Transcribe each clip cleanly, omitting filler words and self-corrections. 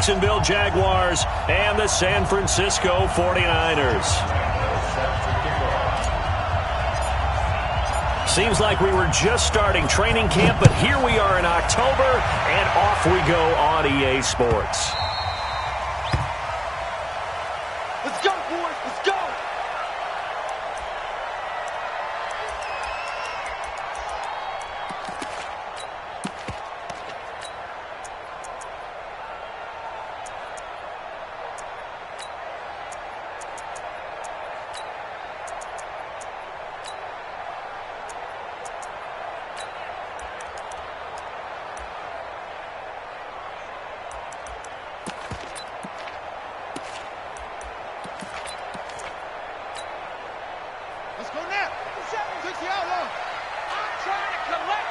Jacksonville Jaguars and the San Francisco 49ers. Seems like we were just starting training camp, but here we are in October, and off we go on EA Sports. Let's go, boys. Let's go. Let's go now. 60 out long. I'm trying to collect.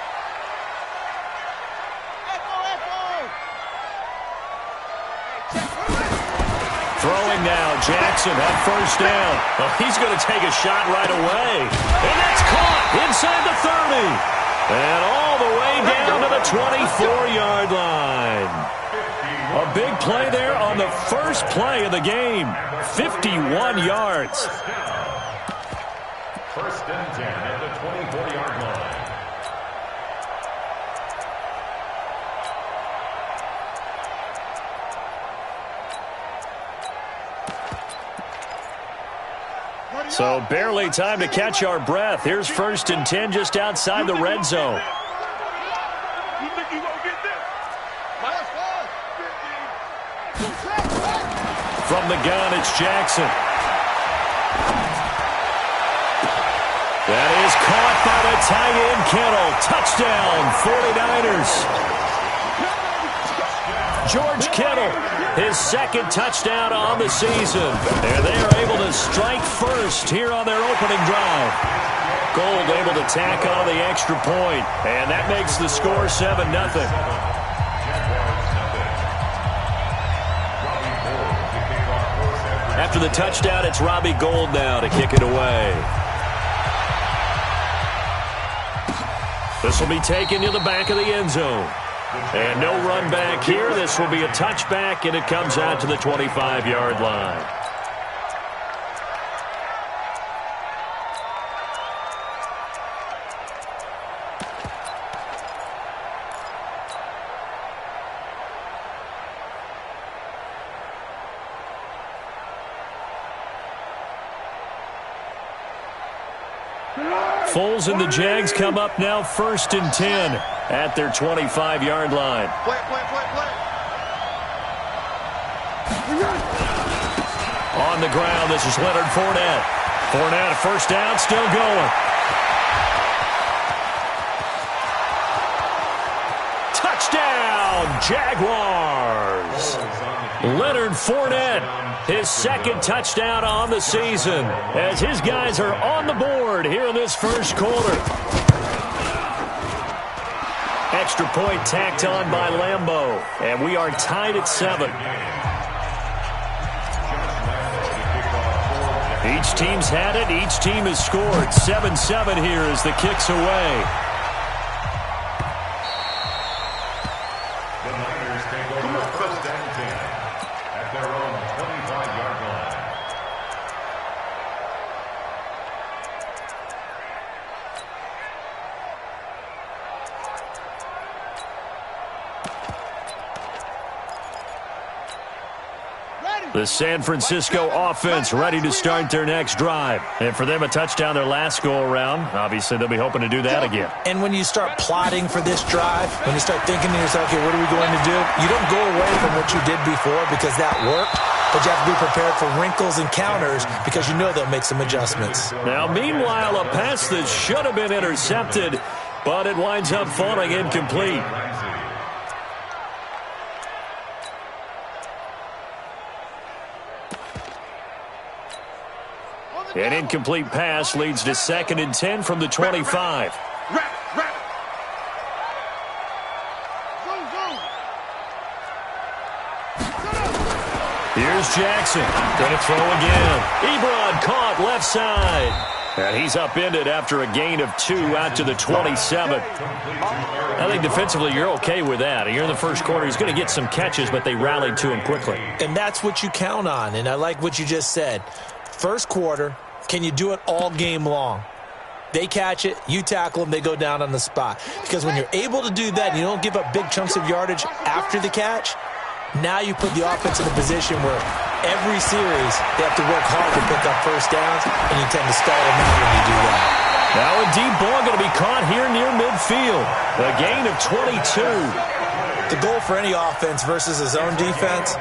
Throwing now, Jackson at first down. Well, he's going to take a shot right away. And that's caught inside the 30. And all the way down to the 24-yard line. A big play there on the first play of the game. 51 yards. First and 10 at the 24-yard line. So barely time to catch our breath. Here's first and 10 just outside the red zone. You think you gonna get this? From the gun, it's Jackson. That is caught by the tight end, Kittle. Touchdown, 49ers. George Kittle, his second touchdown on the season. And they are able to strike first here on their opening drive. Gold able to tack on the extra point, and that makes the score 7-0. After the touchdown, it's Robbie Gould now to kick it away. This will be taken to the back of the end zone. And no run back here. This will be a touchback, and it comes out to the 25-yard line. Foles and the Jags come up now first and 10 at their 25-yard line. Play. On the ground, this is Leonard Fournette. Fournette, first down, still going. Touchdown, Jaguars! Leonard Fournette, his second touchdown on the season, as his guys are on the board here in this first quarter. Extra point tacked on by Lambeau, and we are tied at 7. Each team's had it. Each team has scored. 7-7 here as the kick's away. The Niners take over first and 10 at their own 25-yard line. The San Francisco offense ready to start their next drive. And for them, a touchdown their last go-around. Obviously, they'll be hoping to do that again. And when you start plotting for this drive, when you start thinking to yourself, okay, what are we going to do? You don't go away from what you did before because that worked, but you have to be prepared for wrinkles and counters because you know they'll make some adjustments. Now, meanwhile, a pass that should have been intercepted, but it winds up falling incomplete. An incomplete pass leads to 2nd and 10 from the 25. Here's Jackson. Going to throw again. Ebron caught left side. And he's upended after a gain of 2 out to the 27. I think defensively you're okay with that. You're in the first quarter. He's going to get some catches, but they rallied to him quickly. And that's what you count on, and I like what you just said. First quarter, can you do it all game long? They catch it, you tackle them, they go down on the spot. Because when you're able to do that and you don't give up big chunks of yardage after the catch, now you put the offense in a position where every series they have to work hard to pick up first downs, and you tend to stall them out when you do that. Now a deep ball going to be caught here near midfield. A gain of 22. The goal for any offense versus his own defense,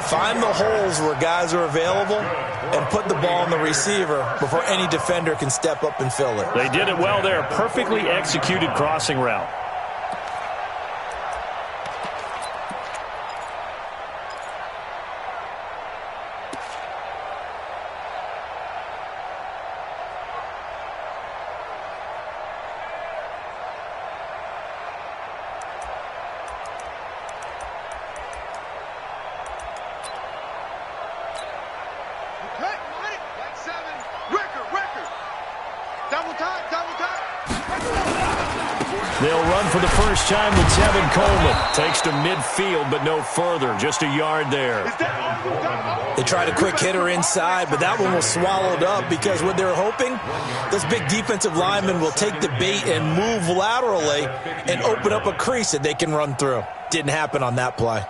find the holes where guys are available and put the ball on the receiver before any defender can step up and fill it. They did it well there. Perfectly executed crossing route. They'll run for the first time with Tevin Coleman. Takes to midfield, but no further. Just a yard there. They tried a quick hitter inside, but that one was swallowed up because what they're hoping, those big defensive linemen will take the bait and move laterally and open up a crease that they can run through. Didn't happen on that play.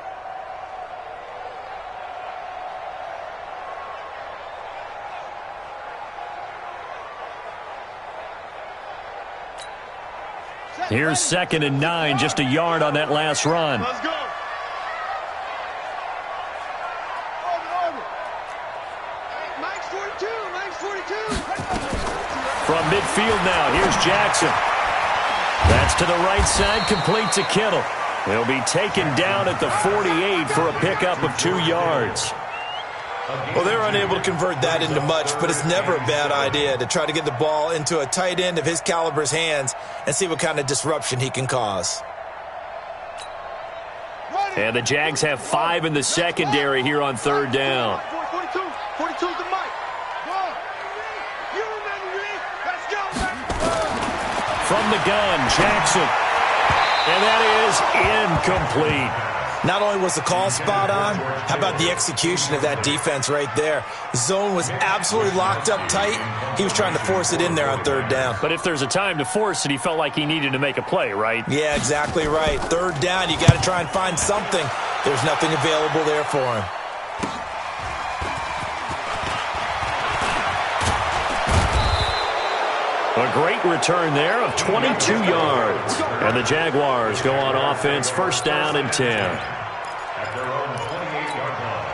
Here's 2nd and 9, just a yard on that last run. Let's go. Mike's 42. Mike's 42. From midfield now, here's Jackson. That's to the right side, complete to Kittle. He'll be taken down at the 48 for a pickup of 2 yards. Well, they're unable to convert that into much, but it's never a bad idea to try to get the ball into a tight end of his caliber's hands and see what kind of disruption he can cause. And the Jags have 5 in the secondary here on 3rd down. 42. 42's the Mike. You remember me. Let's go. From the gun, Jackson. And that is incomplete. Not only was the call spot on, how about the execution of that defense right there? The zone was absolutely locked up tight. He was trying to force it in there on 3rd down. But if there's a time to force it, he felt like he needed to make a play, right? Yeah, exactly right. 3rd down, you got to try and find something. There's nothing available there for him. A great return there of 22 yards. And the Jaguars go on offense, 1st down and 10. At their own 28-yard line.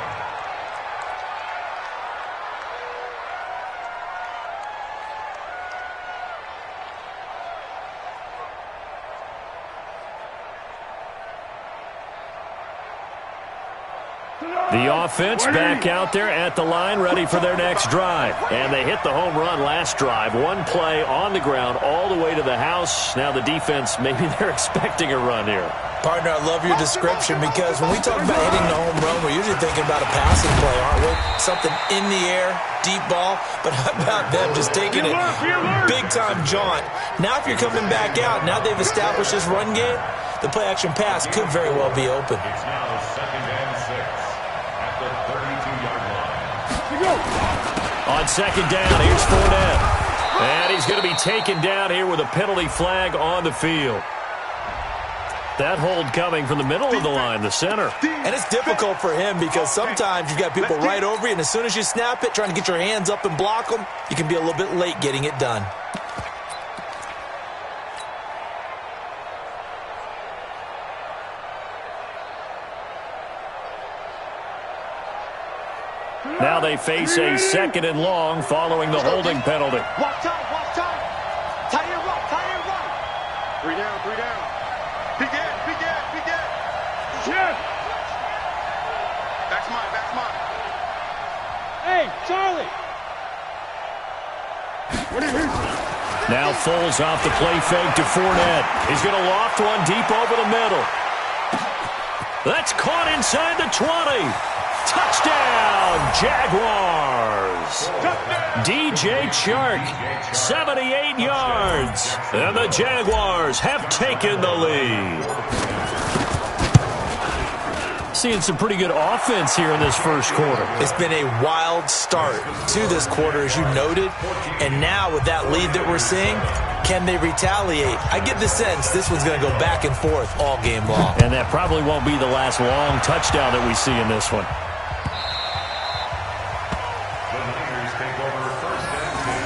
The offense back out there at the line, ready for their next drive. And they hit the home run last drive. 1 play on the ground all the way to the house. Now the defense, maybe they're expecting a run here. Partner, I love your description because when we talk about hitting the home run, we're usually thinking about a passing play, aren't we? Something in the air, deep ball. But how about them just taking it big-time jaunt? Now if you're coming back out, now they've established this run game, the play-action pass could very well be open. It's now 2nd and 6 at the 32-yard line. On 2nd down, here's Fournette. And he's going to be taken down here with a penalty flag on the field. That hold coming from the middle of the line, the center. And it's difficult for him because sometimes you've got people right over you, and as soon as you snap it, trying to get your hands up and block them, you can be a little bit late getting it done. Now they face a 2nd and long following the holding penalty. Walk time. Tight end right. 3 down. Big end. Yeah. Back's mine. Hey, Charlie. Now Foles off the play fake to Fournette. He's going to loft one deep over the middle. That's caught inside the 20. Touchdown, Jaguars. catches. DJ Chark, 78 yards. And the Jaguars have taken the lead. Seeing some pretty good offense here in this first quarter. It's been a wild start to this quarter, as you noted. And now with that lead that we're seeing, can they retaliate? I get the sense this one's going to go back and forth all game long. And that probably won't be the last long touchdown that we see in this one. The Niners take over first and 10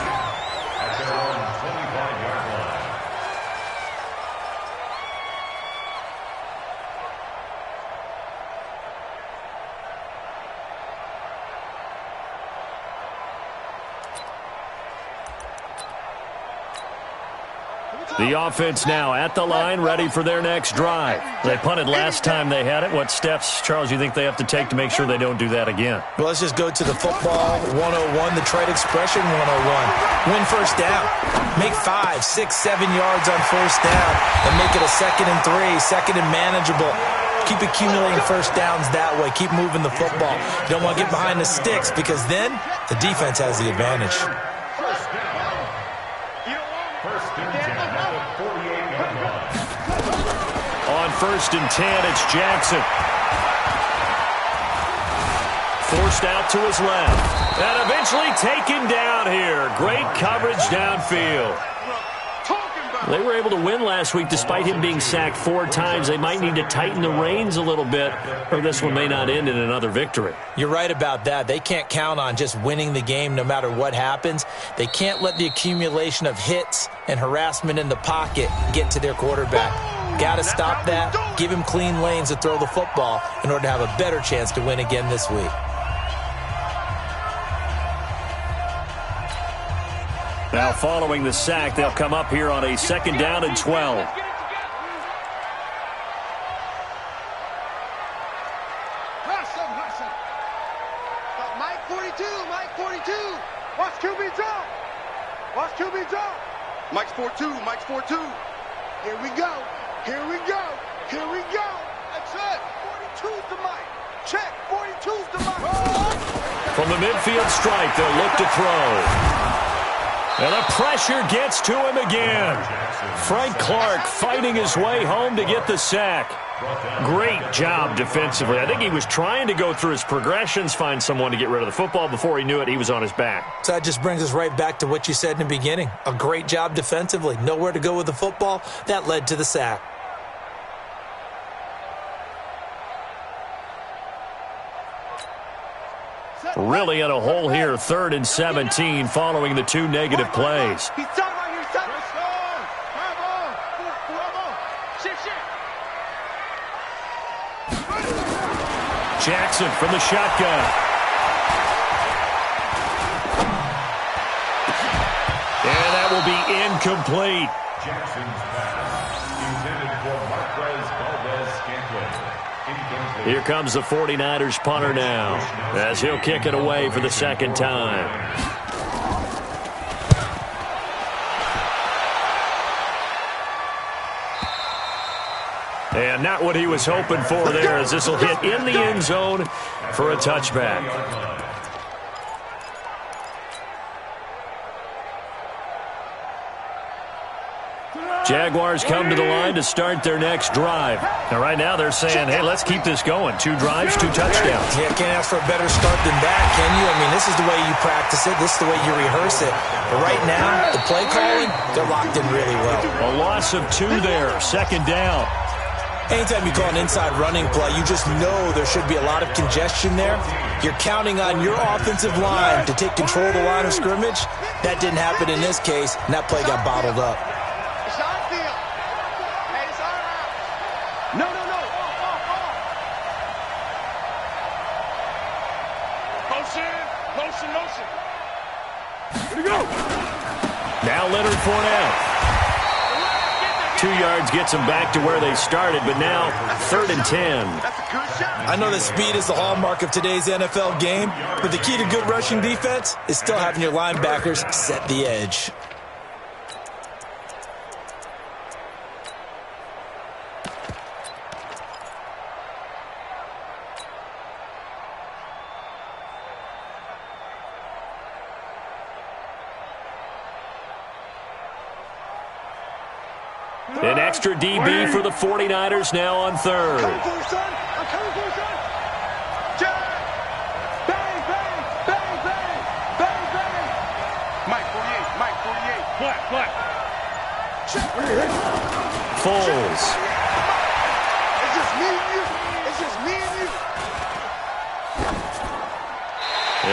at their own 25-yard line. The offense now at the line, ready for their next drive. They punted last time they had it. What steps, Charles, you think they have to take to make sure they don't do that again? Well, let's just go to the football 101, the trade expression 101. Win first down. Make 5, 6, 7 yards on first down and make it a 2nd and 3, 2nd and manageable. Keep accumulating first downs that way. Keep moving the football. You don't want to get behind the sticks because then the defense has the advantage. First and 10 at the 48-yard line. On first and 10, it's Jackson. Forced out to his left. And eventually taken down here. Great coverage downfield. They were able to win last week despite him being sacked 4 times. They might need to tighten the reins a little bit, or this one may not end in another victory. You're right about that. They can't count on just winning the game no matter what happens. They can't let the accumulation of hits and harassment in the pocket get to their quarterback. Got to stop that. Give him clean lanes to throw the football in order to have a better chance to win again this week. Now following the sack, they'll come up here on a 2nd down and 12. Rush him, rush him. Mike 42, Mike 42. Watch QB drop. Watch QB drop. Mike's 4-2, Mike's 4-2. Here we go, here we go, here we go. That's it. 42's the Mike. Check, 42's the Mike. From the midfield stripe, they'll look to throw. And the pressure gets to him again. Frank Clark fighting his way home to get the sack. Great job defensively. I think he was trying to go through his progressions, find someone to get rid of the football. Before he knew it, he was on his back. So that just brings us right back to what you said in the beginning. A great job defensively. Nowhere to go with the football. That led to the sack. Really in a hole here, 3rd and 17, following the 2 negative plays. He's done right here, son. Come on. Shit. Jackson from the shotgun. And that will be incomplete. Jackson's pass intended for Marquez Valdez-Scantling. Here comes the 49ers punter now, as he'll kick it away for the 2nd time. And not what he was hoping for there, as this will hit in the end zone for a touchback. Jaguars come to the line to start their next drive. Now, right now, they're saying, hey, let's keep this going. 2 drives, 2 touchdowns. Yeah, can't ask for a better start than that, can you? I mean, this is the way you practice it. This is the way you rehearse it. But right now, the play calling, they're locked in really well. A loss of 2 there, 2nd down. Anytime you call an inside running play, you just know there should be a lot of congestion there. You're counting on your offensive line to take control of the line of scrimmage. That didn't happen in this case, and that play got bottled up. Now Leonard Fournette. 2 yards gets them back to where they started, but now 3rd and 10. I know that speed is the hallmark of today's NFL game, but the key to good rushing defense is still having your linebackers set the edge. An extra DB for the 49ers now on third. I'm coming for you, son. I'm coming for you, son. Jack! Bang, bang, bang, bang, bang, bang. Mike 48, Mike 48. Black, black. Foles. It's just me and you. It's just me and you.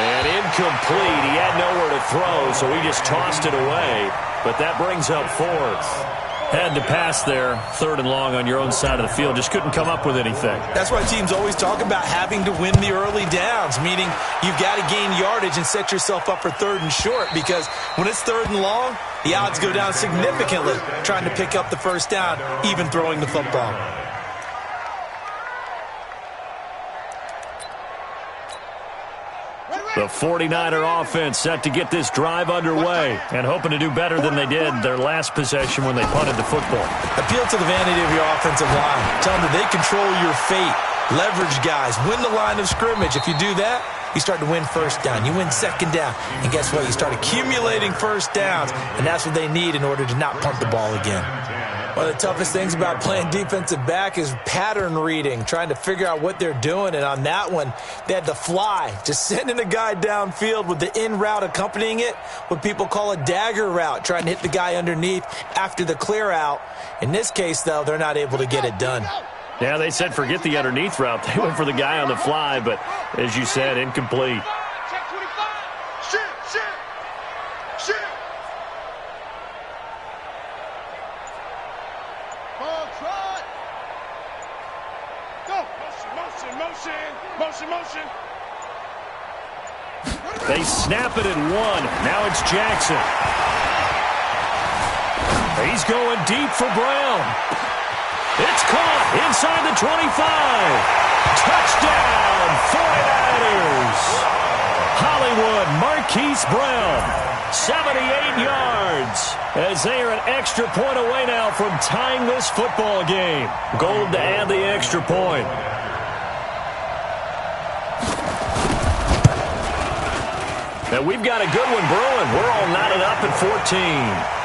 And incomplete. He had nowhere to throw, so he just tossed it away. But that brings up fourth. Had to pass there, 3rd and long on your own side of the field. Just couldn't come up with anything. That's why teams always talk about having to win the early downs, meaning you've got to gain yardage and set yourself up for 3rd and short, because when it's 3rd and long, the odds go down significantly trying to pick up the first down, even throwing the football. The 49er offense set to get this drive underway and hoping to do better than they did their last possession when they punted the football. Appeal to the vanity of your offensive line. Tell them that they control your fate. Leverage guys. Win the line of scrimmage. If you do that, you start to win first down. You win second down. And guess what? You start accumulating first downs, and that's what they need in order to not punt the ball again. One of the toughest things about playing defensive back is pattern reading, trying to figure out what they're doing. And on that one, they had to fly, just sending a guy downfield with the in route accompanying it, what people call a dagger route, trying to hit the guy underneath after the clear out. In this case, though, they're not able to get it done. Yeah, they said forget the underneath route. They went for the guy on the fly, but as you said, incomplete. Check 25. Shit, shit, shit. Ball trot. Go. Motion, motion, motion, motion, motion. They snap it at 1. Now it's Jackson. He's going deep for Brown. It's caught inside the 25. Touchdown, 49ers. Hollywood Marquise Brown, 78 yards, as they are an extra point away now from tying this football game. Gold to add the extra point. Now we've got a good one brewing. We're all knotted up at 14.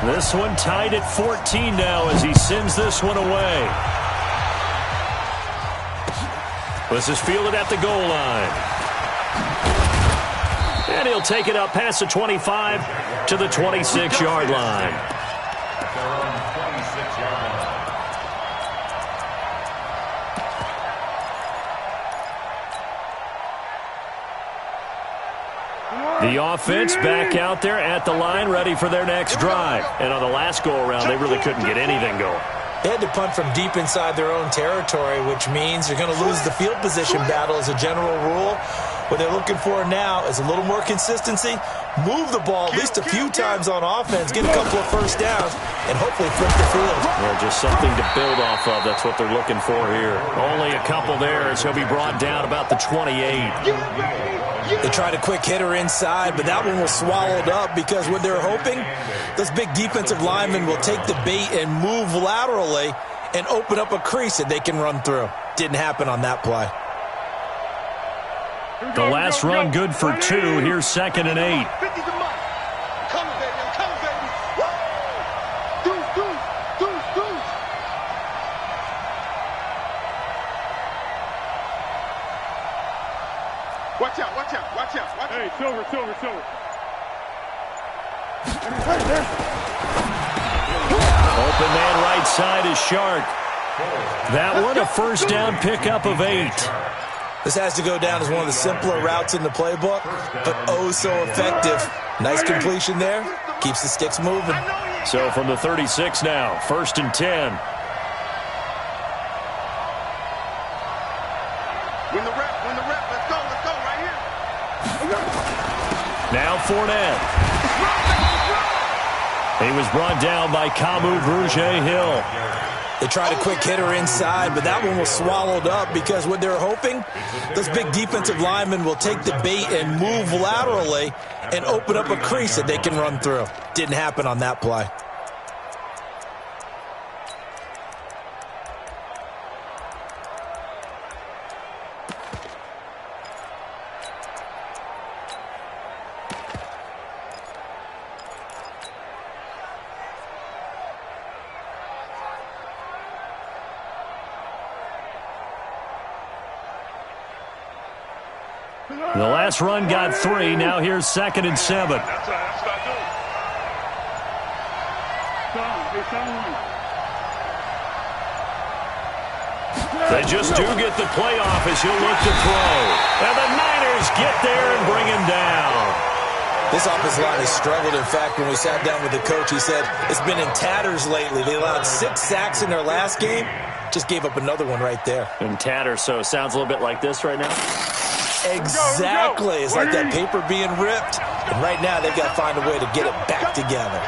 This one tied at 14 now as he sends this one away. This is fielded at the goal line. And he'll take it up past the 25 to the 26-yard line. The offense back out there at the line, ready for their next drive. And on the last go-around, they really couldn't get anything going. They had to punt from deep inside their own territory, which means they're going to lose the field position battle as a general rule. What they're looking for now is a little more consistency, move the ball at least a few times on offense, get a couple of first downs, and hopefully flip the field. Yeah, just something to build off of. That's what they're looking for here. Only a couple there as he'll be brought down about the 28. They tried a quick hitter inside, but that one was swallowed up because what they're hoping, those big defensive linemen will take the bait and move laterally and open up a crease that they can run through. Didn't happen on that play. The last run good for 2. Here's 2nd and 8. 50 to Mike. I'm coming, baby. I'm coming, baby. Woo! Deuce, deuce, deuce, deuce. Watch out, watch out, watch out, watch out. Hey, silver, silver, silver. Open man right side is Shark. That one a first down pickup of 8. This has to go down as one of the simpler routes in the playbook, but oh so effective. Nice completion there. Keeps the sticks moving. So from the 36 now, 1st and 10. Win the rep, let's go right here. Now Fournette. He was brought down by Kamu Brugier-Hill. They tried a quick hitter inside, but that one was swallowed up because what they're hoping, those big defensive linemen will take the bait and move laterally and open up a crease that they can run through. Didn't happen on that play. The last run got 3. Now here's 2nd and 7. They just do get the playoff as he'll look to throw. And the Niners get there and bring him down. This offensive line has struggled. In fact, when we sat down with the coach, he said it's been in tatters lately. They allowed 6 sacks in their last game. Just gave up another one right there. In tatters, so it sounds a little bit like this right now? Exactly. It's like that paper being ripped. And right now, they've got to find a way to get it back together.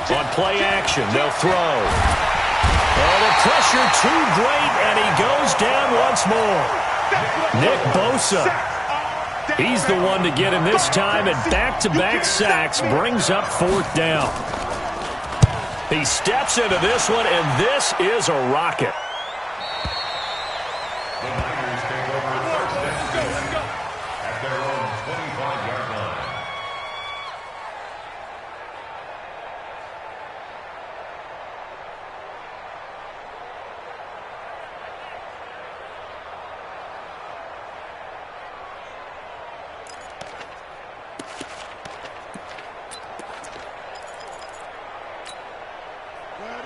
On play action, they'll throw. Oh, the pressure too great, and he goes down once more. Nick Bosa. He's the one to get him this time, and back-to-back sacks brings up 4th down. He steps into this one, and this is a rocket. The Niners take over 1st and 10 at their own 25-yard line.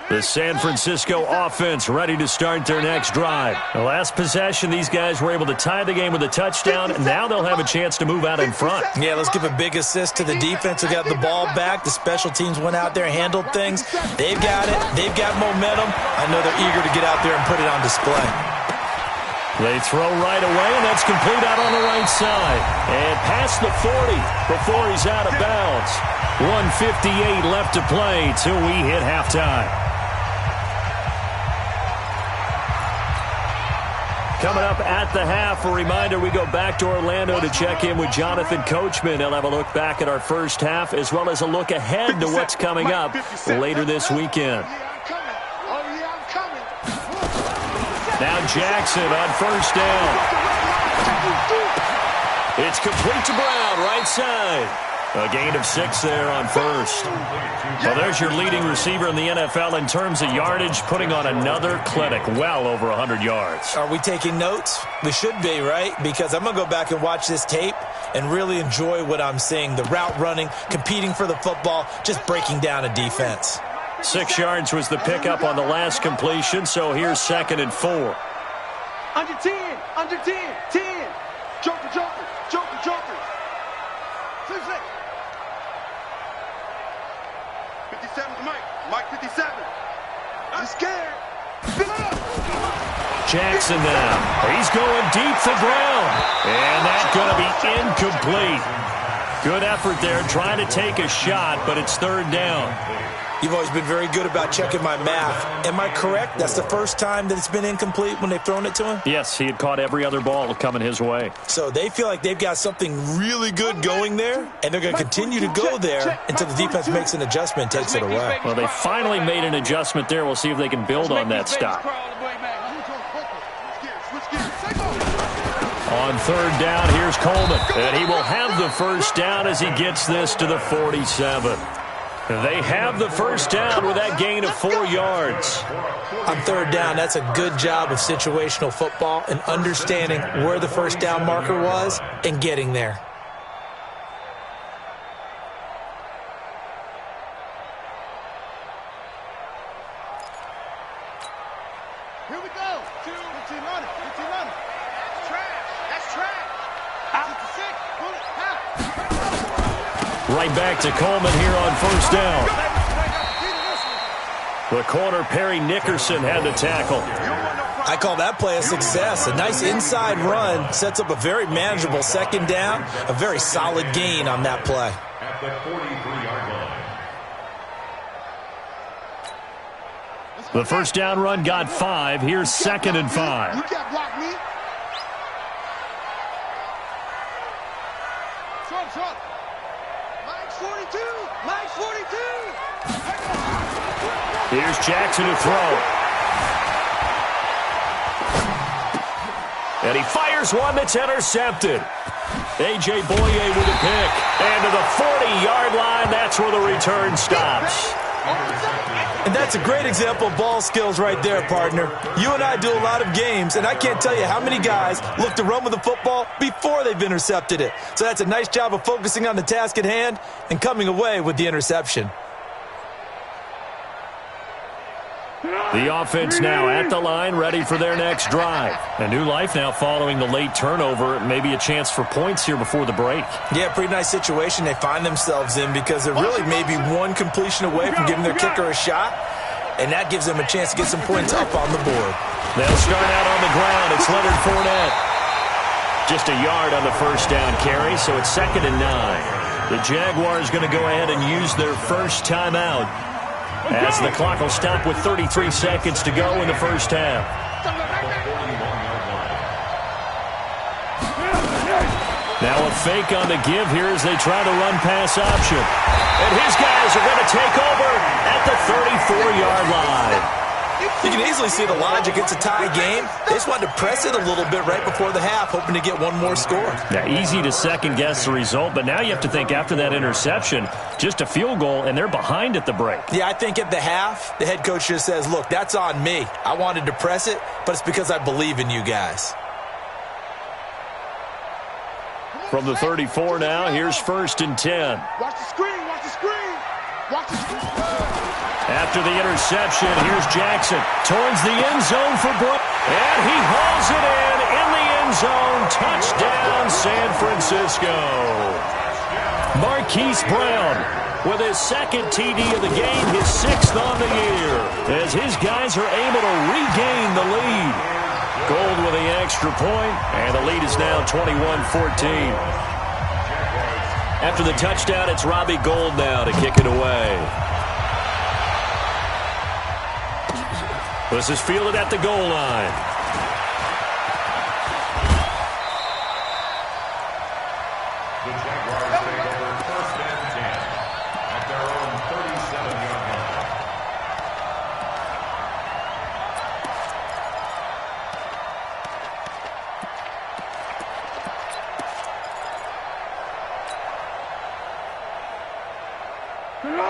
The San Francisco offense ready to start their next drive. The last possession, these guys were able to tie the game with a touchdown. Now they'll have a chance to move out in front. Yeah, let's give a big assist to the defense who got the ball back. The special teams went out there, handled things. They've got it. They've got momentum. I know they're eager to get out there and put it on display. They throw right away, and that's complete out on the right side. And past the 40 before he's out of bounds. 1:58 left to play till we hit halftime. Coming up at the half, a reminder, we go back to Orlando to check in with Jonathan Coachman. He'll have a look back at our first half as well as a look ahead to what's coming up later this weekend. Now Jackson on 1st down. It's complete to Brown, right side. A gain of 6 there on 1st. Well, there's your leading receiver in the NFL in terms of yardage, putting on another clinic, well over 100 yards. Are we taking notes? We should be, right? Because I'm going to go back and watch this tape and really enjoy what I'm seeing. The route running, competing for the football, just breaking down a defense. 6 yards was the pickup on the last completion, so here's 2nd and 4. Under 10, under 10, 10. Joker, joker, joker, joker. 6. 57 to Mike 57. I'm scared. Jackson now. He's going deep for Brown. And that's going to be incomplete. Good effort there, trying to take a shot, but it's 3rd down. You've always been very good about checking my math. Am I correct? That's the first time that it's been incomplete when they've thrown it to him? Yes, he had caught every other ball coming his way. So they feel like they've got something really good going there, and they're going to continue to go there until the defense makes an adjustment and takes it away. Well, they finally made an adjustment there. We'll see if they can build on that stop. On 3rd down, here's Coleman. And he will have the 1st down as he gets this to the 47. They have the 1st down with that gain of 4 yards. On 3rd down, that's a good job of situational football and understanding where the 1st down marker was and getting there. Here we go. 15 on it. 15 on it. That's trash. That's trash. Out to 6. Pull it. Right back to Coleman here on 1st down. The corner, Perry Nickerson, had to tackle. I call that play a success. A nice inside run sets up a very manageable 2nd down. A very solid gain on that play. At the 43-yard line. The 1st down run got 5. Here's 2nd and 5. You can't block me. Trump. Mike 42. Mike 42. Here's Jackson to throw. And he fires one that's intercepted. A.J. Boye with a pick. And to the 40-yard line, that's where the return stops. And that's a great example of ball skills right there, partner. You and I do a lot of games, and I can't tell you how many guys look to run with the football before they've intercepted it. So that's a nice job of focusing on the task at hand and coming away with the interception. The offense now at the line, ready for their next drive. A new life now following the late turnover. Maybe a chance for points here before the break. Yeah, pretty nice situation they find themselves in because they're really maybe one completion away from giving their kicker a shot, and that gives them a chance to get some points up on the board. They'll start out on the ground. It's Leonard Fournette. Just a yard on the first down carry, so it's 2nd and 9. The Jaguars going to go ahead and use their first timeout, as the clock will stop with 33 seconds to go in the first half. Now a fake on the give here as they try to run pass option. And his guys are going to take over at the 34-yard line. You can easily see the logic. It's a tie game. They just wanted to press it a little bit right before the half, hoping to get one more score. Yeah, easy to second-guess the result, but now you have to think after that interception, just a field goal, and they're behind at the break. Yeah, I think at the half, the head coach just says, look, that's on me. I wanted to press it, but it's because I believe in you guys. From the 34 now, here's 1st and 10. Watch the screen, watch the screen. Watch the screen. After the interception, here's Jackson towards the end zone for Brooks. And he hauls it in the end zone. Touchdown, San Francisco. Marquise Brown with his 2nd TD of the game, his 6th on the year, as his guys are able to regain the lead. Gold with the extra point, and the lead is now 21-14. After the touchdown, it's Robbie Gould now to kick it away. This is fielded at the goal line. The Jaguars take over 1st and 10 at their own 37-yard line.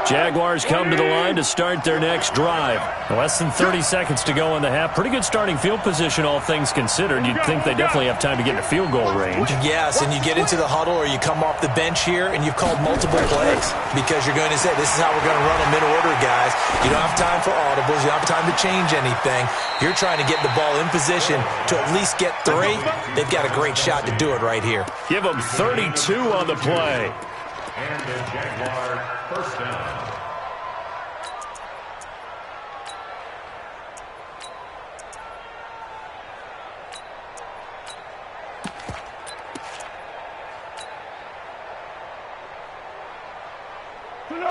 Jaguars come to the line to start their next drive. Less than 30 seconds to go in the half. Pretty good starting field position, all things considered. You'd think they definitely have time to get into field goal range. Yes, and you get into the huddle or you come off the bench here and you've called multiple plays because you're going to say, this is how we're going to run them in order, guys. You don't have time for audibles. You don't have time to change anything. You're trying to get the ball in position to at least get 3. They've got a great shot to do it right here. Give them 32 on the play. And the Jaguar 1st down.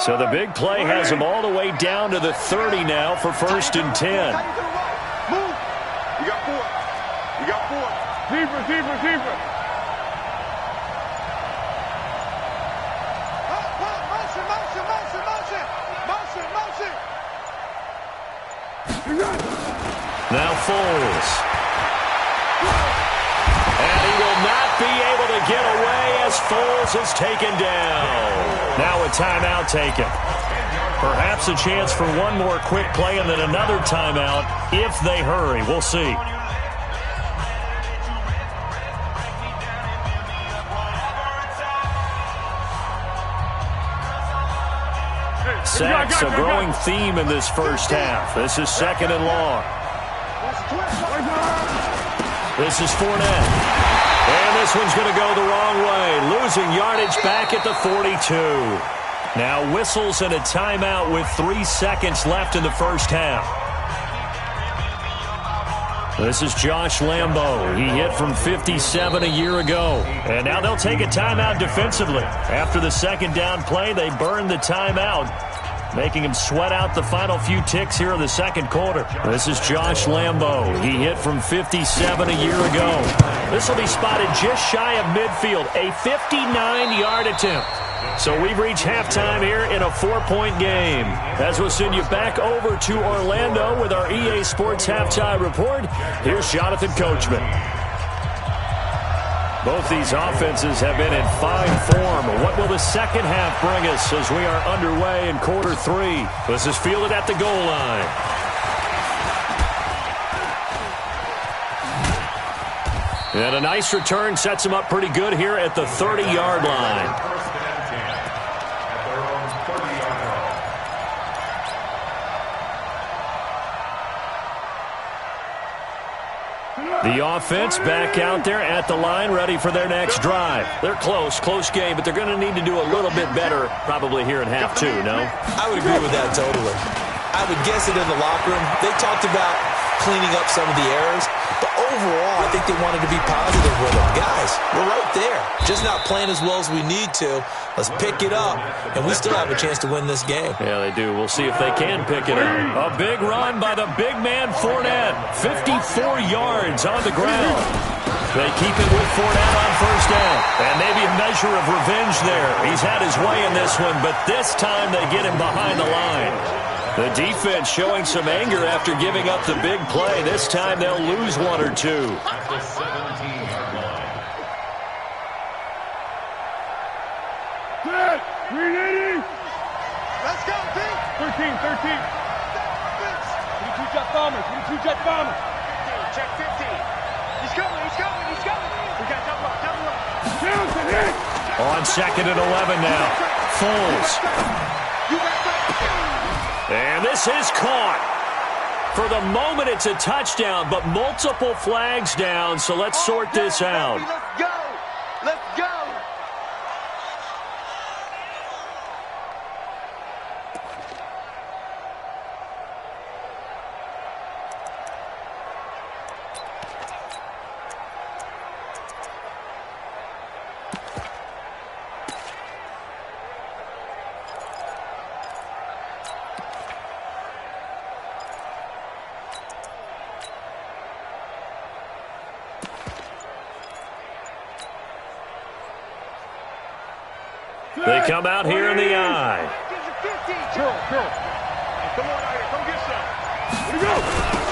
So the big play has them all the way down to the 30 now for 1st and 10. Move. You got 4. You got 4. Keeper. Motion. Now Foles. And he will not be able to get away as Foles is taken down. Now a timeout taken. Perhaps a chance for one more quick play and then another timeout if they hurry. We'll see. Sacks, a growing theme in this first half. This is 2nd and long. This is Fournette. And this one's going to go the wrong way. Losing yardage back at the 42. Now whistles and a timeout with 3 seconds left in the first half. This is Josh Lambo. He hit from 57 a year ago. And now they'll take a timeout defensively. After the 2nd down play, they burn the timeout, making him sweat out the final few ticks here in the 2nd quarter. This is Josh Lambo. He hit from 57 a year ago. This will be spotted just shy of midfield, a 59-yard attempt. So we've reached halftime here in a 4-point game. As we'll send you back over to Orlando with our EA Sports Halftime Report, here's Jonathan Coachman. Both these offenses have been in fine form. What will the second half bring us as we are underway in quarter 3? This is fielded at the goal line. And a nice return sets him up pretty good here at the 30-yard line. The offense back out there at the line, ready for their next drive. They're close game, but they're going to need to do a little bit better probably here in half 2, no? I would agree with that totally. I would guess it in the locker room. They talked about cleaning up some of the errors, but overall, I think they wanted to be positive with them. Guys, we're right there. Just not playing as well as we need to. Let's pick it up, and we still have a chance to win this game. Yeah, they do. We'll see if they can pick it up. A big run by the big man Fournette. 54 yards on the ground. They keep it with Fournette on first down. And maybe a measure of revenge there. He's had his way in this one, but this time they get him behind the line. The defense showing some anger after giving up the big play. This time they'll lose 1 or 2. At the 17-yard line. Set. 380. Let's go, Pete. 13. 22 jet bomber. 22 jet bomber. Check 15. He's coming. We got double up. Johnson hit. On 2nd and 11 now. Foles. And this is caught. For the moment, it's a touchdown, but multiple flags down, so let's sort this out. Let's go. They come out here in the eye. Come on out here. Come get some. Here we go.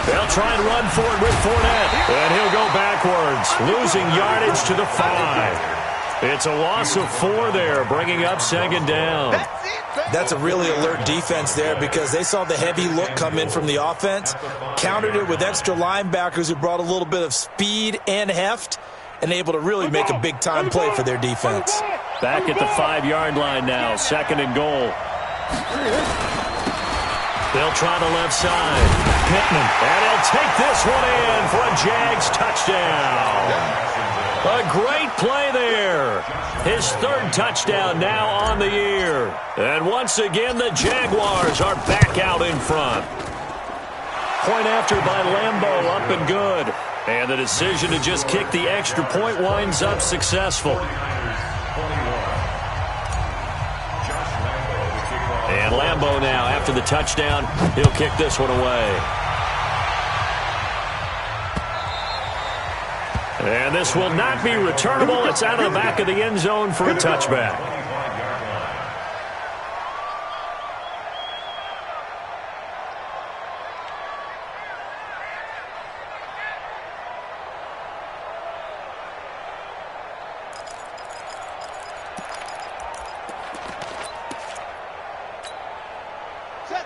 They'll try and run for it with Fournette. And he'll go backwards, losing yardage to the 5. It's a loss of 4 there, bringing up 2nd down. That's a really alert defense there because they saw the heavy look come in from the offense, countered it with extra linebackers who brought a little bit of speed and heft, and able to really make a big-time play for their defense. Back at the 5-yard line now, 2nd and goal. They'll try the left side. Pittman, and he'll take this one in for a Jags touchdown. A great play there. His 3rd touchdown now on the year. And once again, the Jaguars are back out in front. Point after by Lambeau, up and good. And the decision to just kick the extra point winds up successful. And Lambeau now, after the touchdown, he'll kick this one away. And this will not be returnable. It's out of the back of the end zone for a touchback.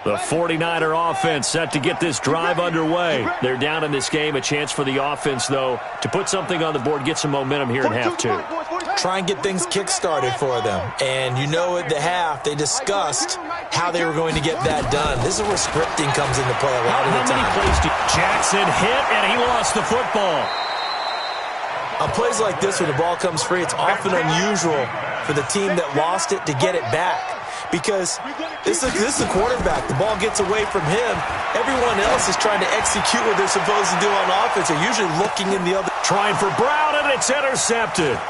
The 49er offense set to get this drive underway. They're down in this game. A chance for the offense, though, to put something on the board, get some momentum here in half 2. Try and get things kick-started for them. And you know at the half, they discussed how they were going to get that done. This is where scripting comes into play a lot of the time. How many plays did Jackson hit, and he lost the football? On plays like this, when the ball comes free, it's often unusual for the team that lost it to get it back. Because this is a quarterback. The ball gets away from him. Everyone else is trying to execute what they're supposed to do on offense. They're usually looking in the other. Trying for Brown, and it's intercepted.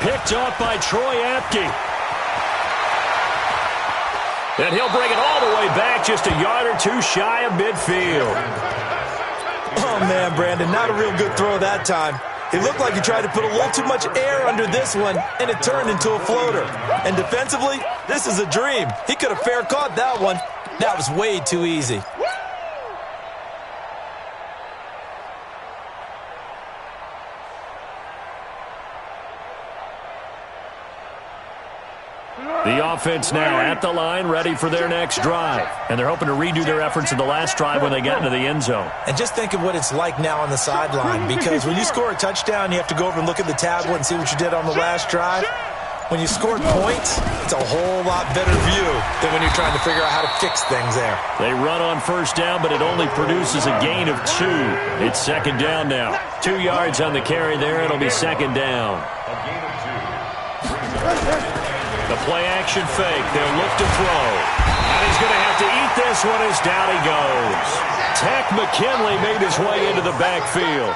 Picked up by Troy Apke. And he'll bring it all the way back, just a yard or 2 shy of midfield. Oh, man, Brandon, not a real good throw that time. It looked like he tried to put a little too much air under this one, and it turned into a floater. And defensively, this is a dream. He could have fair caught that one. That was way too easy. The offense now at the line, ready for their next drive. And they're hoping to redo their efforts in the last drive when they got into the end zone. And just think of what it's like now on the sideline, because when you score a touchdown, you have to go over and look at the tablet and see what you did on the last drive. When you scored points, it's a whole lot better view than when you're trying to figure out how to fix things there. They run on first down, but it only produces a gain of 2. It's second down now. 2 yards on the carry there. It'll be second down. The play-action fake. They'll look to throw. And he's going to have to eat this one as down he goes. Tech McKinley made his way into the backfield.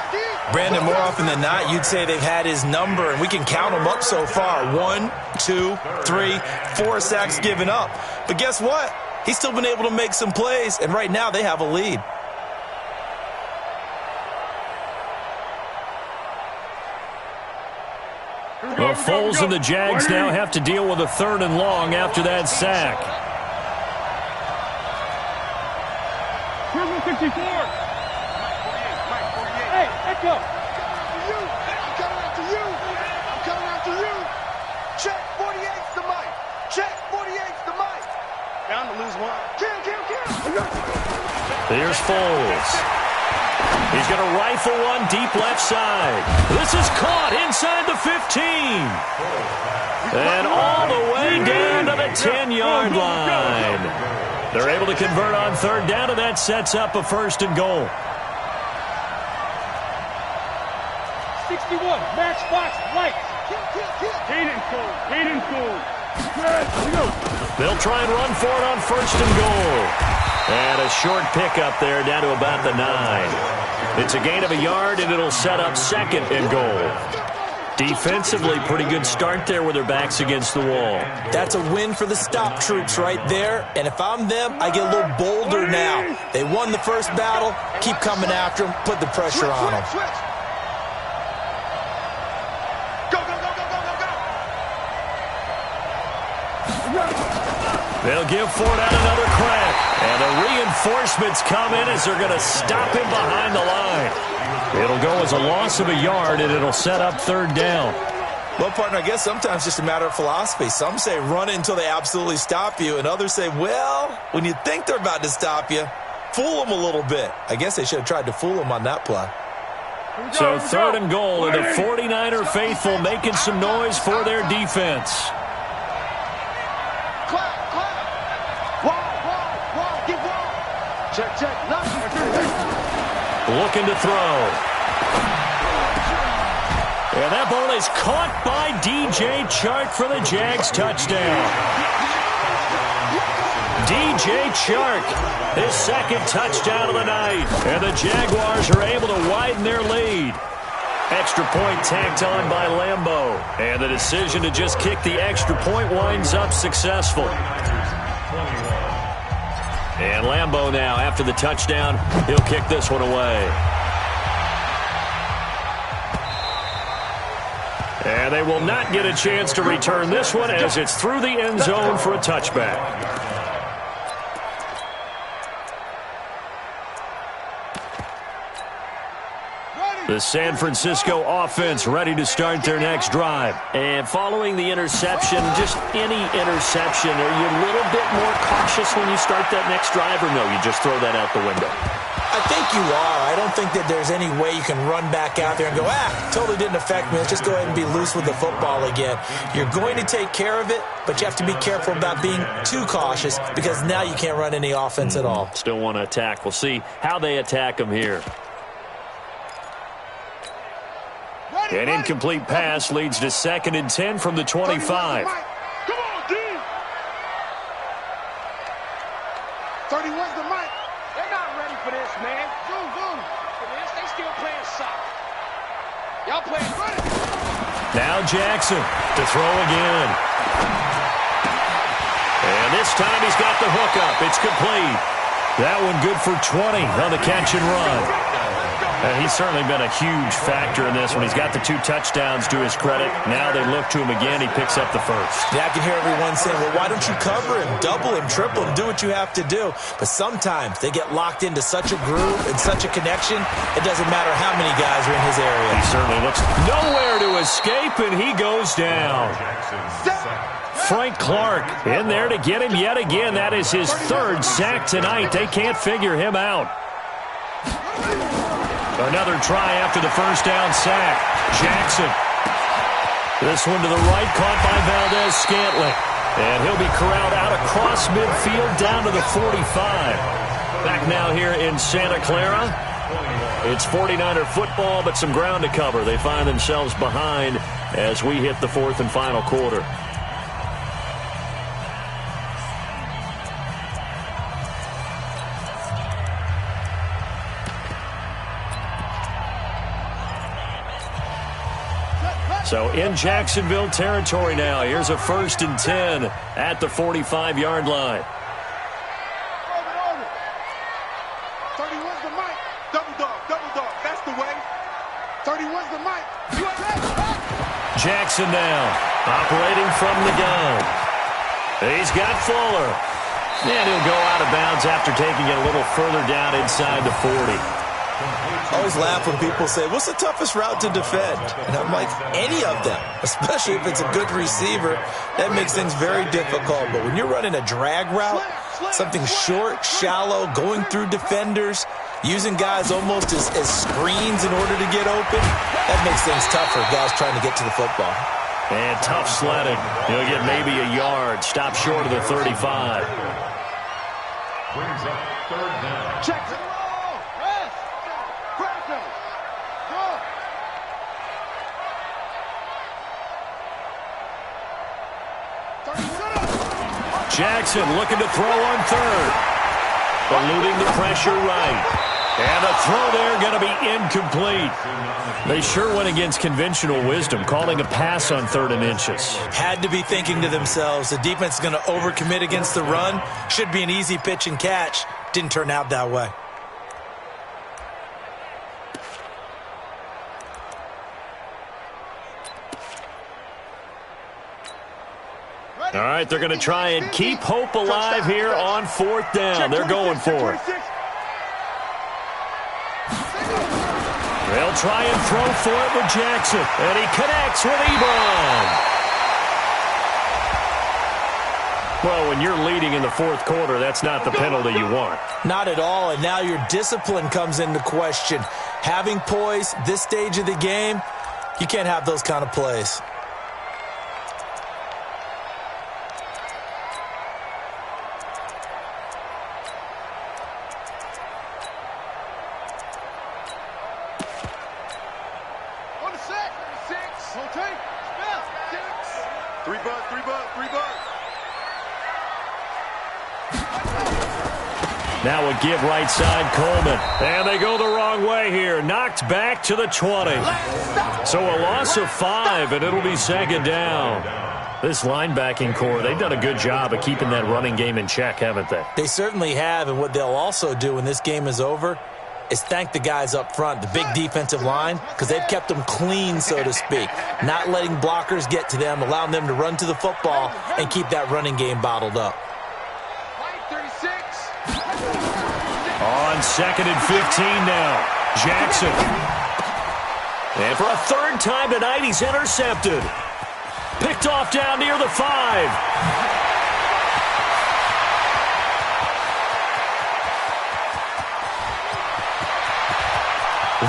Brandon, more often than not, you'd say they've had his number, and we can count them up so far. 1, 2, 3, 4 sacks given up. But guess what? He's still been able to make some plays, and right now they have a lead. Well, Foles and the Jags now have to deal with a 3rd and long after that sack. 64. Hey, let's go. I'm coming after you. I'm coming after you. Check 48's the mic. Check 48's the mic. Down to lose 1. Kill. There's Foles. He's going to rifle one deep left side. This is caught inside the 15. And all the way down to the 10-yard line. They're able to convert on 3rd down, and that sets up a 1st and goal. 61, match box, right. Hayden Cole. They'll try and run for it on 1st and goal. And a short pickup there down to about the 9. It's a gain of a yard, and it'll set up 2nd and goal. Defensively, pretty good start there with their backs against the wall. That's a win for the stop troops right there. And if I'm them, I get a little bolder now. They won the first battle. Keep coming after them. Put the pressure on them. They'll give Ford out another crack. And the reinforcements come in as they're going to stop him behind the line. It'll go as a loss of a yard, and it'll set up 3rd down. Well, partner, I guess sometimes it's just a matter of philosophy. Some say run it until they absolutely stop you, and others say, well, when you think they're about to stop you, fool them a little bit. I guess they should have tried to fool them on that play. So 3rd and goal, and the 49er faithful making some noise for their defense. Check. Looking to throw. And that ball is caught by DJ Chark for the Jags touchdown. DJ Chark, his 2nd touchdown of the night. And the Jaguars are able to widen their lead. Extra point tacked on by Lambeau. And the decision to just kick the extra point winds up successful. And Lambeau now, after the touchdown, he'll kick this one away. And they will not get a chance to return this one as it's through the end zone for a touchback. The San Francisco offense ready to start their next drive. And following the interception, just any interception, are you a little bit more cautious when you start that next drive, or no, you just throw that out the window? I think you are. I don't think that there's any way you can run back out there and go, totally didn't affect me. Let's just go ahead and be loose with the football again. You're going to take care of it, but you have to be careful about being too cautious because now you can't run any offense at all. Still want to attack. We'll see how they attack them here. An incomplete pass leads to 2nd and 10 from the 25. Come on, D. 31's the mic. They're not ready for this, man. Zoom. For this, they still playing soccer. Y'all playing ready. Now Jackson to throw again. And this time he's got the hook up. It's complete. That one good for 20 on the catch and run. He's certainly been a huge factor in this one. He's got the 2 touchdowns to his credit. Now they look to him again. He picks up the 1st. Yeah, I can hear everyone saying, well, why don't you cover him, double him, triple him, do what you have to do. But sometimes they get locked into such a groove and such a connection, it doesn't matter how many guys are in his area. He certainly looks nowhere to escape, and he goes down. Frank Clark in there to get him yet again. That is his third sack tonight. They can't figure him out. Another try after the first down sack. Jackson. This one to the right, caught by Valdez-Scantling. And he'll be corralled out across midfield down to the 45. Back now here in Santa Clara. It's 49er football, but some ground to cover. They find themselves behind as we hit the fourth and final quarter. So in Jacksonville territory now. Here's a 1st and 10 at the 45-yard line. 31's the mic. Double dog. That's the way. 31's the mic. Jackson now, operating from the gun. He's got Fuller. And he'll go out of bounds after taking it a little further down inside the 40. I always laugh when people say, what's the toughest route to defend? And I'm like, any of them, especially if it's a good receiver. That makes things very difficult. But when you're running a drag route, something short, shallow, going through defenders, using guys almost as screens in order to get open, that makes things tough for guys trying to get to the football. And tough sledding. He'll get maybe a yard. Stop short of the 35. Brings up 3rd down. Jackson. Jackson looking to throw on 3rd. Eluding the pressure right. And the throw there going to be incomplete. They sure went against conventional wisdom, calling a pass on 3rd and inches. Had to be thinking to themselves, the defense is going to overcommit against the run. Should be an easy pitch and catch. Didn't turn out that way. All right, they're going to try and keep hope alive here on 4th down. They're going for it. They'll try and throw for it with Jackson. And he connects with Ebron. Well, when you're leading in the 4th quarter, that's not the penalty you want. Not at all, and now your discipline comes into question. Having poise this stage of the game, you can't have those kind of plays. Now a give right side, Coleman. And they go the wrong way here. Knocked back to the 20. So a loss of 5, and it'll be 2nd down. This linebacking core, they've done a good job of keeping that running game in check, haven't they? They certainly have, and what they'll also do when this game is over is thank the guys up front, the big defensive line, because they've kept them clean, so to speak. Not letting blockers get to them, allowing them to run to the football and keep that running game bottled up. On 2nd and 15 now, Jackson. And for a 3rd time tonight, he's intercepted. Picked off down near the 5.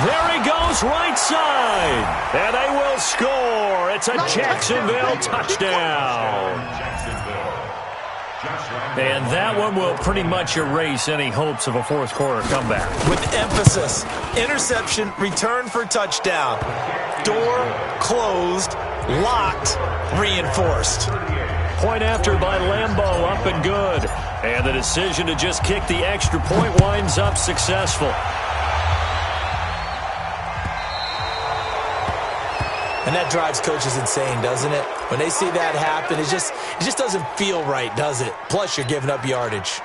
There he goes, right side. And they will score. It's a Jacksonville touchdown. And that one will pretty much erase any hopes of a 4th quarter comeback. With emphasis, interception, return for touchdown. Door closed, locked, reinforced. Point after by Lambeau, up and good. And the decision to just kick the extra point winds up successful. And that drives coaches insane, doesn't it? When they see that happen, it just doesn't feel right, does it? Plus, you're giving up yardage.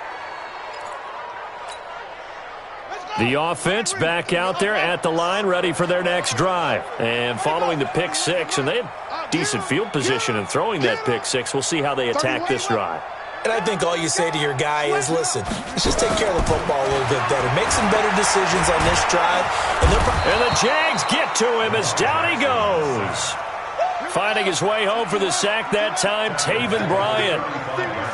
The offense back out there at the line, ready for their next drive. And following the pick 6, and they have decent field position in throwing that pick 6. We'll see how they attack this drive. And I think all you say to your guy is, listen, let's just take care of the football a little bit better. Make some better decisions on this drive. And the Jags get to him as down he goes. Finding his way home for the sack that time, Taven Bryant.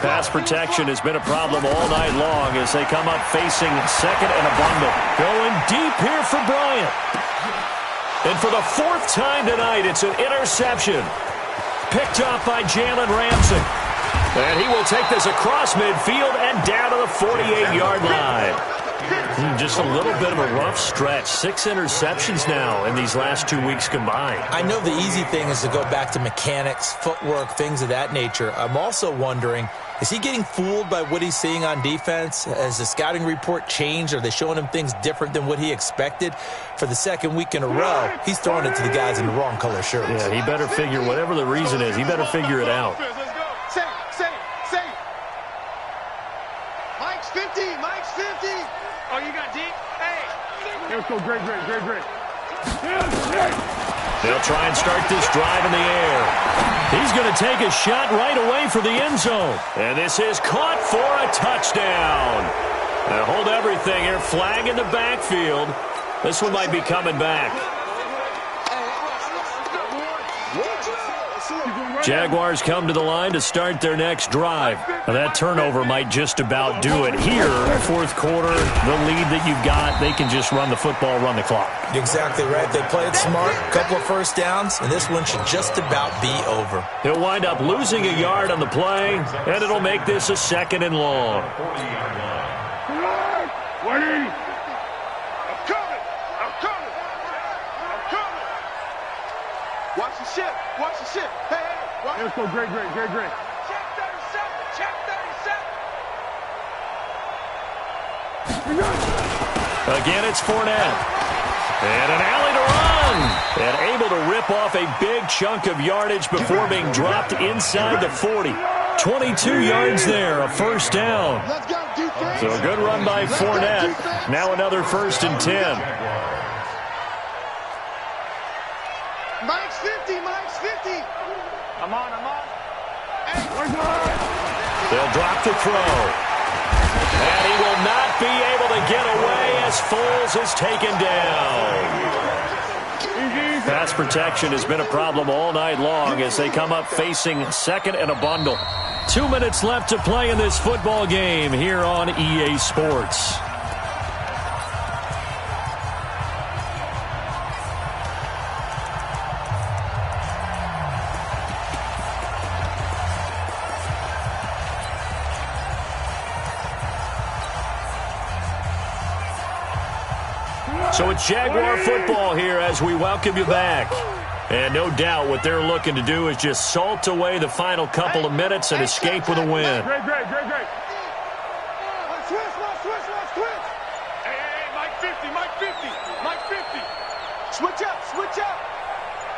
Pass protection has been a problem all night long as they come up facing second and a bundle. Going deep here for Bryant. And for the fourth time tonight, it's an interception. Picked off by Jalen Ramsey. And he will take this across midfield and down to the 48-yard line. Just a little bit of a rough stretch. 6 interceptions now in these last 2 weeks combined. I know the easy thing is to go back to mechanics, footwork, things of that nature. I'm also wondering, is he getting fooled by what he's seeing on defense? Has the scouting report changed? Are they showing him things different than what he expected? For the second week in a row, he's throwing it to the guys in the wrong color shirts. Yeah, he better figure, whatever the reason is, he better figure it out. Safe. Mike's 50. Oh, you got deep? Hey. Let's go, great. They'll try and start this drive in the air. He's going to take a shot right away for the end zone. And this is caught for a touchdown. Now hold everything here. Flag in the backfield. This one might be coming back. Jaguars come to the line to start their next drive. Now that turnover might just about do it. Here, fourth quarter, the lead that you've got, they can just run the football, run the clock. Exactly right. They play it smart, a couple of first downs, and this one should just about be over. He'll wind up losing a yard on the play, and it'll make this a second and long. 180. I'm coming. Watch the ship. Hey. Let's go, great. Check 37. Again, it's Fournette. And an alley to run. And able to rip off a big chunk of yardage before being dropped inside the 40. 22 yards there, a first down. So a good run by Fournette. Now another 1st and 10. Mike's 50. I'm on. Hey. They'll drop the throw. And he will not be able to get away as Foles is taken down. Pass protection has been a problem all night long as they come up facing second and a bundle. 2 minutes left to play in this football game here on EA Sports. So it's Jaguar football here as we welcome you back. And no doubt what they're looking to do is just salt away the final couple of minutes and escape with a win. Great. Switch. Hey, Mike 50. Switch up.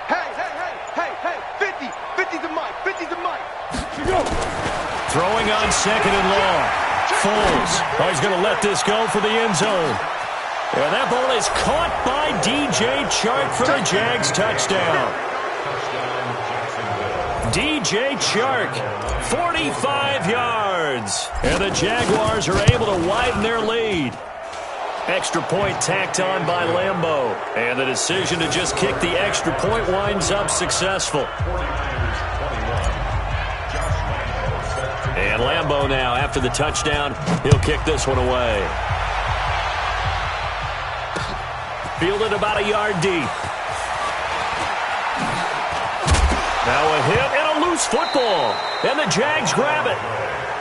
Hey. 50 to Mike. Throwing on second and long. Foles. He's going to let this go for the end zone. And that ball is caught by DJ Chark for the Jags touchdown. DJ Chark, 45 yards. And the Jaguars are able to widen their lead. Extra point tacked on by Lambeau. And the decision to just kick the extra point winds up successful. And Lambeau now, after the touchdown, he'll kick this one away. Fielded about a yard deep. Now a hit and a loose football. And the Jags grab it.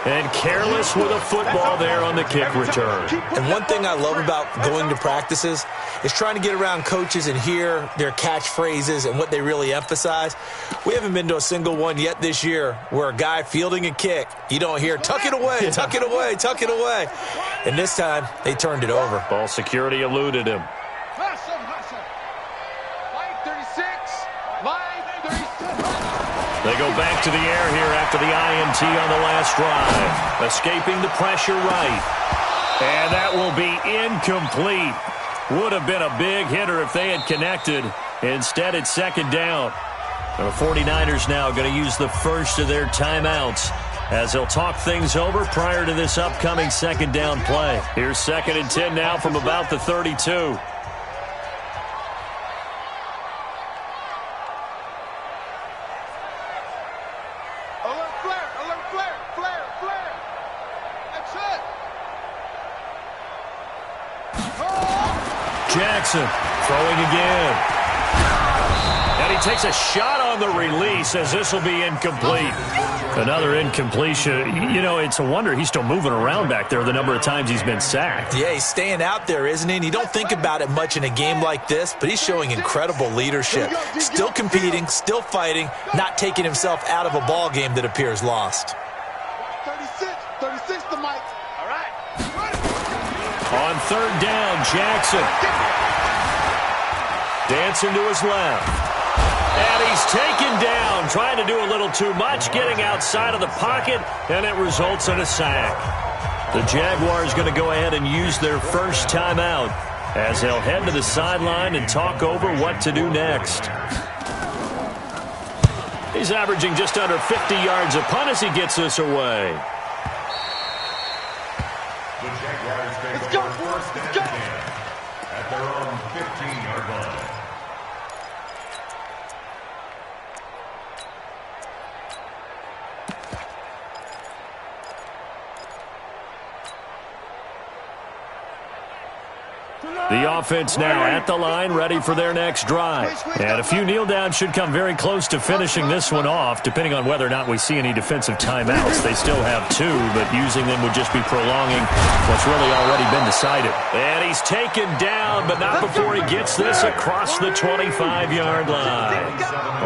And careless with a football there on the kick return. And one thing I love about going to practices is trying to get around coaches and hear their catchphrases and what they really emphasize. We haven't been to a single one yet this year where a guy fielding a kick, you don't hear, tuck it away, tuck it away, tuck it away. And this time, they turned it over. Ball security eluded him. They go back to the air here after the INT on the last drive. Escaping the pressure right. And that will be incomplete. Would have been a big hitter if they had connected. Instead, it's second down. The 49ers now going to use the first of their timeouts as they'll talk things over prior to this upcoming second down play. Here's 2nd and 10 now from about the 32. Jackson throwing again. And he takes a shot on the release as this will be incomplete. Another incompletion. You know, it's a wonder he's still moving around back there the number of times he's been sacked. Yeah, he's staying out there, isn't he? And you don't think about it much in a game like this, but he's showing incredible leadership. Still competing, still fighting, not taking himself out of a ball game that appears lost. 36 to Mike. All right. On third down, Jackson. Dancing to his left. And he's taken down, trying to do a little too much, getting outside of the pocket, and it results in a sack. The Jaguars going to go ahead and use their first timeout as they'll head to the sideline and talk over what to do next. He's averaging just under 50 yards a punt as he gets this away. The Jaguars take over first and 10 at their own 15-yard line. The offense now at the line, ready for their next drive. And a few kneel downs should come very close to finishing this one off, depending on whether or not we see any defensive timeouts. They still have 2, but using them would just be prolonging what's really already been decided. And he's taken down, but not before he gets this across the 25-yard line.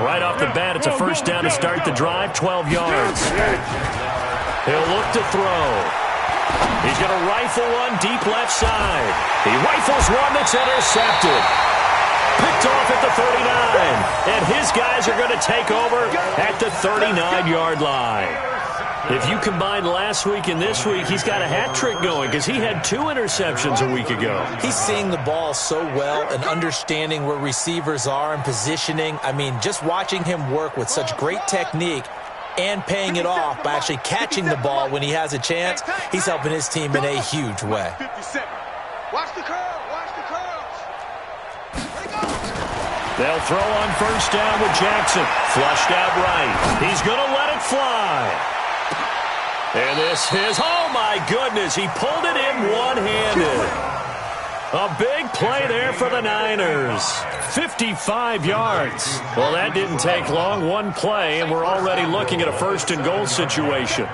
Right off the bat, it's a first down to start the drive, 12 yards. He'll look to throw. He's going to rifle one deep left side. He rifles one that's intercepted. Picked off at the 39. And his guys are going to take over at the 39-yard line. If you combine last week and this week, he's got a hat trick going because he had 2 interceptions a week ago. He's seeing the ball so well and understanding where receivers are and positioning. I mean, just watching him work with such great technique and paying it off by actually catching the ball when he has a chance, he's helping his team in a huge way. Watch the curve. Watch the curves. They'll throw on first down with Jackson. Flushed out right. He's going to let it fly. And this is, oh my goodness, he pulled it in one-handed. A big play there for the Niners. 55 yards. Well, that didn't take long. One play, and we're already looking at a first-and-goal situation.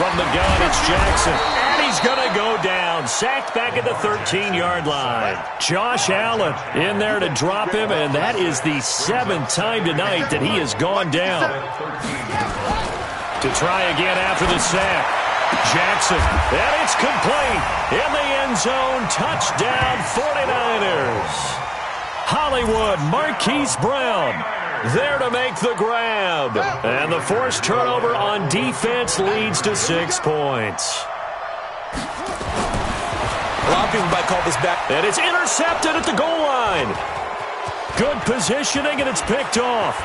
From the gun, it's Jackson. And he's going to go down. Sacked back at the 13-yard line. Josh Allen in there to drop him, and that is the 7th time tonight that he has gone down. To try again after the sack. Jackson, and it's complete. In the end zone, touchdown 49ers. Hollywood, Marquise Brown, there to make the grab. And the forced turnover on defense leads to 6 points. A lot of people might call this back. And it's intercepted at the goal line. Good positioning, and it's picked off.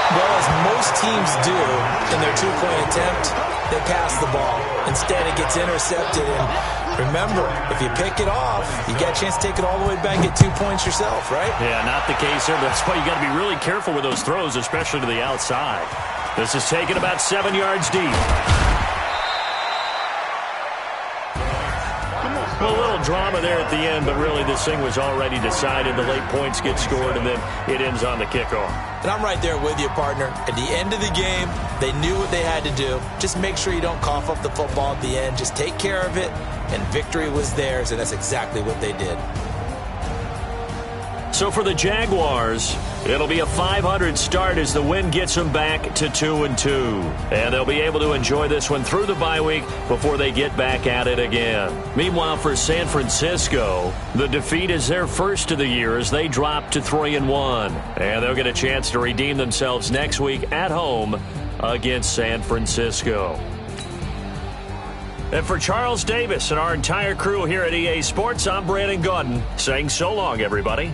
Well, as most teams do in their 2-point attempt, they pass the ball. Instead, it gets intercepted. And remember, if you pick it off, you get a chance to take it all the way back and get 2 points yourself, right? Yeah, not the case here. That's why you got to be really careful with those throws, especially to the outside. This is taken about 7 yards deep. A little drama there at the end, but really this thing was already decided. The late points get scored, and then it ends on the kickoff. And I'm right there with you, partner. At the end of the game, they knew what they had to do. Just make sure you don't cough up the football at the end. Just take care of it, and victory was theirs, and that's exactly what they did. So for the Jaguars, it'll be a 500 start as the win gets them back to 2-2. And they'll be able to enjoy this one through the bye week before they get back at it again. Meanwhile, for San Francisco, the defeat is their first of the year as they drop to 3-1. And they'll get a chance to redeem themselves next week at home against San Francisco. And for Charles Davis and our entire crew here at EA Sports, I'm Brandon Gaudin saying so long, everybody.